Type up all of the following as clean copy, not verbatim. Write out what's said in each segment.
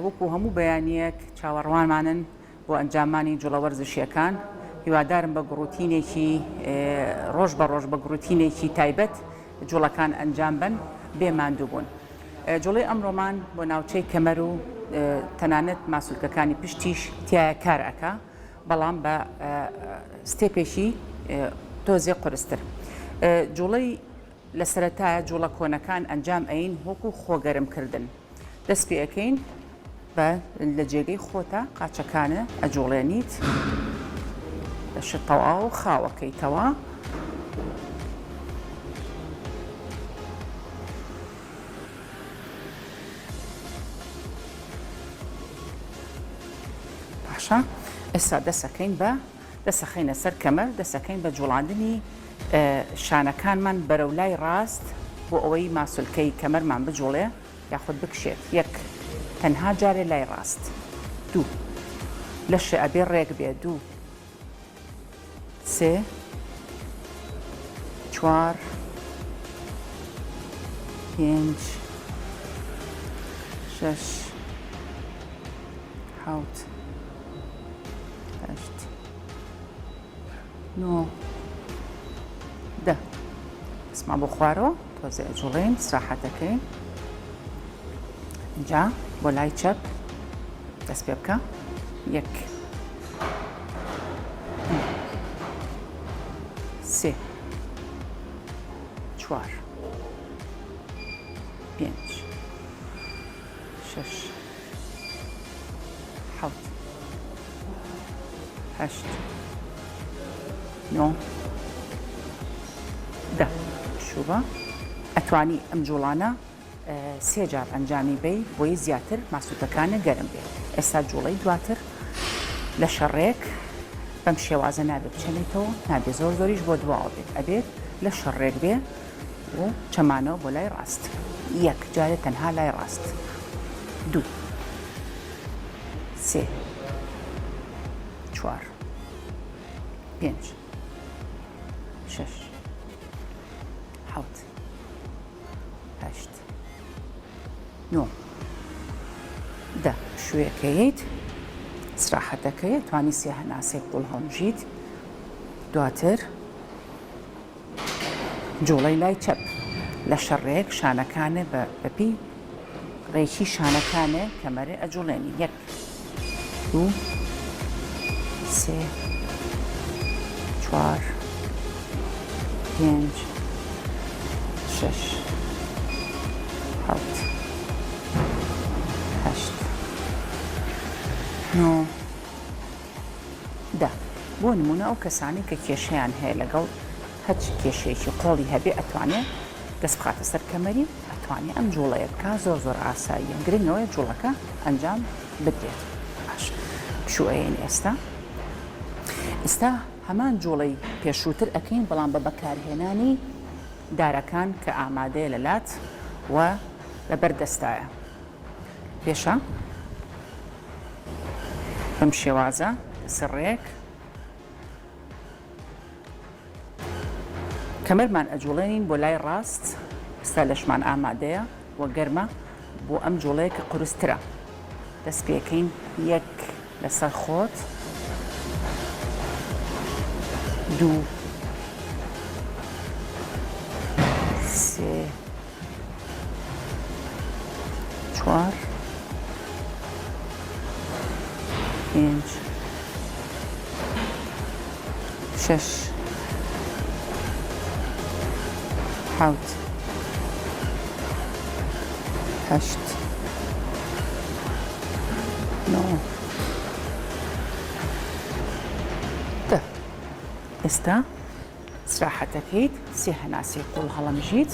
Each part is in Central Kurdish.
وەکو هەموو بەیانیەک چاوەڕوانمانن بۆ ئەنجامانی جوڵە وەرزشیەکان هیوادارم بە گڕوتینێکی ڕۆژ بە ڕۆژ بە گڕوتینێکی تایبەت جوڵەکان ئەنجام بن بێماندوو بوون. جوڵەی ئەمڕۆمان بۆ ناوچەی کەمەر و تەنانەت ماسوولکەکانی پشتیش تایە کار ئەکا، بەڵام بە ستێپێکی تۆزێ قورستر. جوڵەی لە سەرەتایە جوڵە کۆنەکان ئەنجام ئەین وەکو خۆگەرمکردن. دەست پێ ئەەکەین بە لە جێگەی خۆتە قاچەکانە ئەجوڵێنیت لە شتەوا و خاوەکەیتەوە. باشە، ئێستا دەسەکەین بە دەسەخینە سەر کەمەر، دەسەکەین بە جوڵاندنی شانەکانمان بەرەولای ڕاست بۆ ئەوەی ماسولکەی کەمەرمان بجوڵێ یاخود بکشێت. یەک تەنها جارێ لای ڕاست، دوو لەشێ ئەبێ ڕێک بێ، دوو سێ چوار پێنج شەش حەوت هەشت نۆ دە. دەستمان بۆ خوارەوە تۆزێ ئەجوڵێن سراحەتەکەین. اینجا بۆ لای چەپ دەست پێ بکە. یەک سێ چوار پێنج شەش حەوت هەشت نۆ دە. شوبە ئەتوانی ئەم جوڵانە سێ جار ئەنجامی بی بۆی زیاتر ماسوولکەکانە گەرم بێ. ئێستا جوڵەی دواتر لە شەڕێک بەم شێوازە نابێت بچێنیتەوە، نابێت زۆر زۆریش بۆ دواوە بێت، ئەبێت لە شەڕێک بێ و چەمانەوە بۆ لای ڕاست. یەک جارێت تەنها لای ڕاست، دوو سێ چوار پێنج شەش حەوت هەشت نۆ دە. شوێکەیت سراحەتەکەی توانی سێ هەناسێک قوڵ هەڵمژیت. دواتر جوڵەی لای چەپ لە شەڕێک شانەکانە بەپی ڕێکی شانەکانە کەمەرە ئەجوڵێنی. یەک دوو سێ چوار پێنج شەش حەوت هەشت نۆ دە. بۆ نمونە ئەو کەسانی کە کێشەیان هەیە لەگەڵ هەچ کێشەیەکی قۆڵی هەبێ ئەتوانێت دەست بخاتە سەر کەمەری، ئەتوانێت ئەم جوڵەیە بکە. زۆر زۆر ئاساییە، گرنگەوەی جوڵەکە ئەنجام بدرێت. باش پشوئین. ئێستا هەمان جوڵەی پێشووتر ئەکەین، بەڵام بە بەکارهێنانی دارەکان کە ئامادەیە لە لات و لەبەر دەستایە. پێشە بەم شێوازە سڕێک کەمەرمان ئەجوڵێنین بۆ لای ڕاست. ئێستا لەشمان ئامادەیە وە گەرمە بۆ ئەم جوڵەیە کە قورسترە. دەست پێکەین یەک لەسەر خۆت، دوو سێ چوار پێنج شەش حەوت هەشت نۆ دە. ئێستا سراحەتەکەیت سێ هەناسێک قوڵ هەڵەمژیت.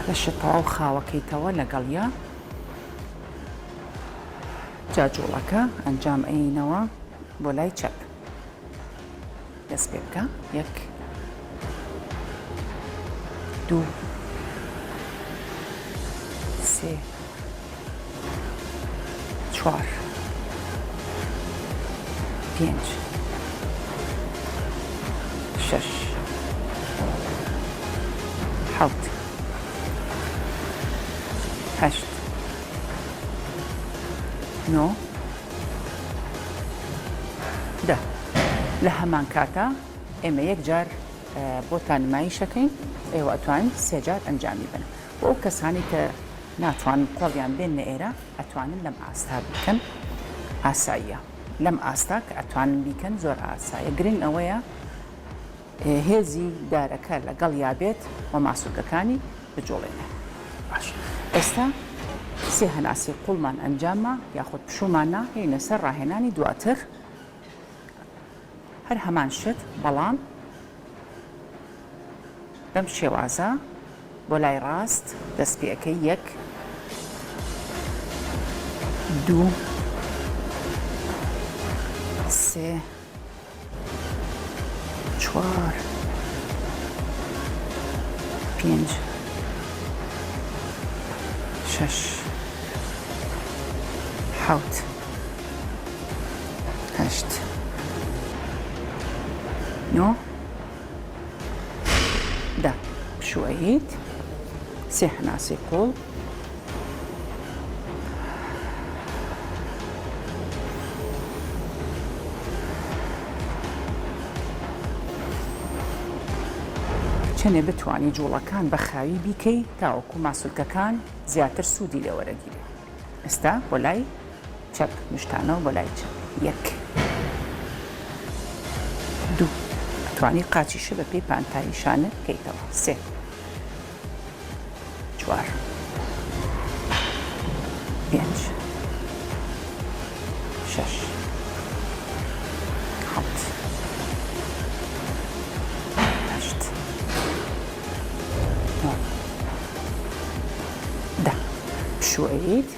لە شتەوە و خاوەکەیتەوە لەگەڵیا. جا جوڵەکە ئەنجام ئەینەوە بۆ لای چەپ. دەست پێ بکە. یەک دوو سێ چوار پێنج شەش حوت هەشت نۆ دە لە هەمان کاتە ئێمە یەکجار بۆتان نمایشەکەین ئێوە ئەتوانین سێجار ئەنجامی بن بۆ ئەو کەسانی کە ناتوانن قۆڵیان بێنە ئێرە ئەتوانن لەم ئاستا بکەن ئاساییە لەم ئاستا کە ئەتوانن بیکەن زۆر ئاسایە گرنگ ئەوەیە هێزی دارەکە لەگەڵ یابێت و ماسوولکەکانی بجۆڵێنە باش ئێستا سێ هەناسی قوڵمان ئەنجامە یاخود پشومانە هێنە سەر ڕاهێنانی دواتر هەر هەمان شت بەڵام بەم شێوازە بۆ لای ڕاست دەست پێەکەی یەک دوو سێ چوار پێنج شەش حەوت هەشت نۆ دە بشوەیت سێ هەناسی قوڵ چەنێ بتوانی جوڵەکان بە خاوی بیکەی تاوەکو ماسوولکەکان زیاتر سوودی لێوەرەگیرێ ئێستا بۆ لای چەپ مشتانەوە بۆ لای چەپ یەک دوو ئەتوانی قاچیشە بە پێی پانتاییشانە بکەیتەوە سێ چوار پێنج شەش حەوت هەشت نۆ دە بشوەیت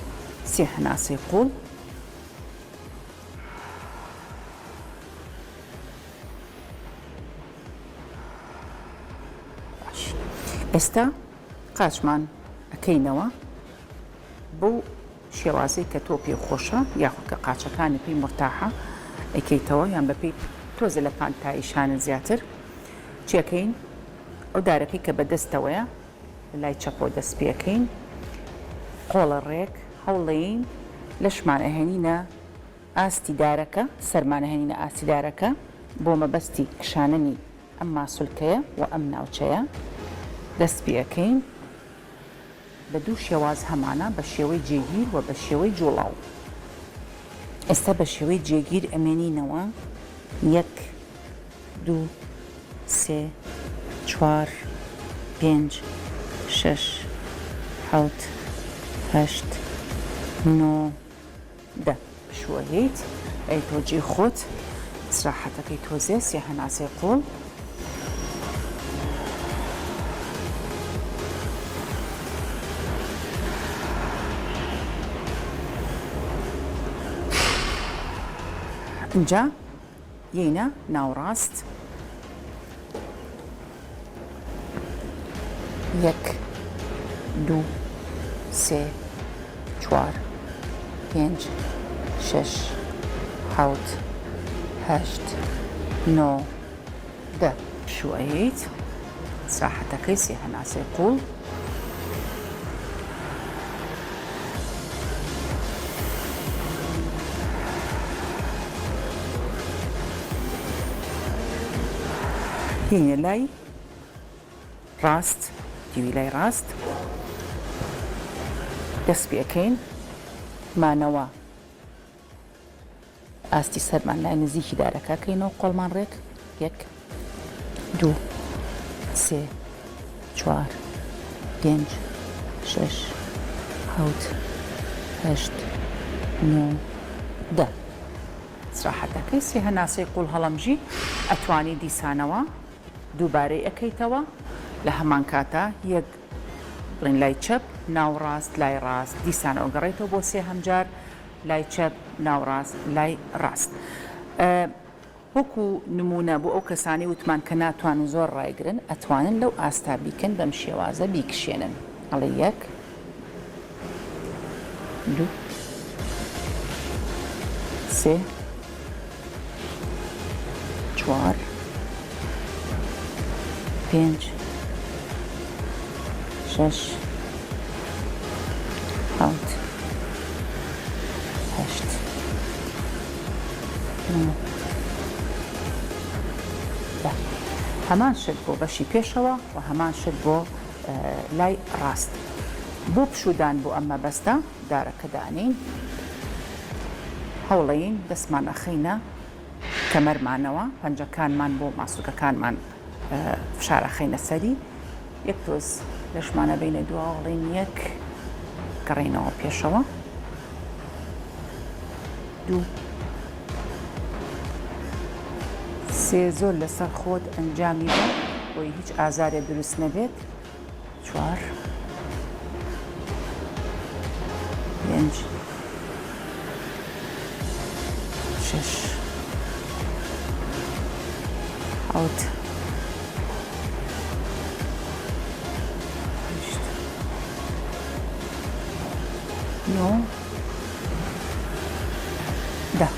سێ هەناسی قوڵ ئێستا قاچمان ئەکەینەوە بۆ شێوازەی کە تۆ پێ خۆشە یاخود کە قاچەکانی پێی مرتاحە ئەیکەیتەوە یان بەپێی تۆزە لە پانتاییشانە زیاتر چیەکەین ئەو دارەکەی کە بەدەستەوەیە لای چەپۆ دەست پێەکەین قۆڵە ڕێک هەوڵەیین لەشمانەهێنینە ئاستی دارەکە سەرمانەهێنینە ئاستی دارەکە بۆ مەبەستی کشاننی ئەم ماسوولکەیە و ئەم ناوچەیە دەست پێەکەین بە دوو شێواز هەمانە بە شێوەی جێگیر و بە شێوەی جوڵاو ئێستا بە شێوەی جێگیر ئەمێنینەوە یەک دوو سێ چوار پێنج شەش حەوت هەشت نۆ دە بشوەیت ئەی تۆجێ خۆت سراحەتەکەی تۆزێ سێ هەناسێ قوڵ اینجا یینە ناوڕاست یەک دوو سێ چوار پێنج شەش حەوت هەشت نۆ دە بشوەیت سراحەتەکەی سێ هەناسێ قوڵ هینە لای ڕاست دیوی لای ڕاست دەست پێەکەین مانەوە ئاستی سەرمان لای نزیکی دارەکەکەینەوە قۆڵمان ڕێک یەک دوو سێ چوار پێنج شەش حەوت هەشت نۆ دە سراحەتەکەی سێ هەناسەی قوڵ هەڵەمژی ئەتوانی دیسانەوە دووبارەی ئەەکەیتەوە لە هەمان کاتە یەک بڵین لای چەپ ناوڕاست لای ڕاست دیسانەوە گەڕێتەوە بۆ سێ هەمجار لای چەپ ناوڕاست لای ڕاست وەکو نمونە بۆ ئەو کەسانی وتمان کە ناتوانن زۆر ڕایگرن ئەتوانن لەو ئاستا بیکەن بەم شێوازە بیکشێنن ئەڵێ یەک دوو سێ چوار پێنج 6 7 8 9 هەمان شت بۆ بەشی پێشەوە و هەمان شت بۆ لای ڕاست. بۆ پشودان بۆ ئەمە بەستە دارەکە دانین، هەوڵەین دەستمان ئەخینە کەمەرمانەوە، پەنجەکانمان بۆ ماسوولکەکانمان فشارەخینە سەری، یەک تۆز لەشمانە بینە دووە هەوڵین یەک گەڕینەوە پێشەوە، دوو، سێ زۆر لەسەر خۆت ئەنجامی بە بۆی هیچ ئازارێ دروست نەبێت، چوار، پێنج، شش، حەوت، هەشت، نۆ، دە.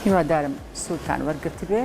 هیوادارم سوودتان وەرگرت بێت.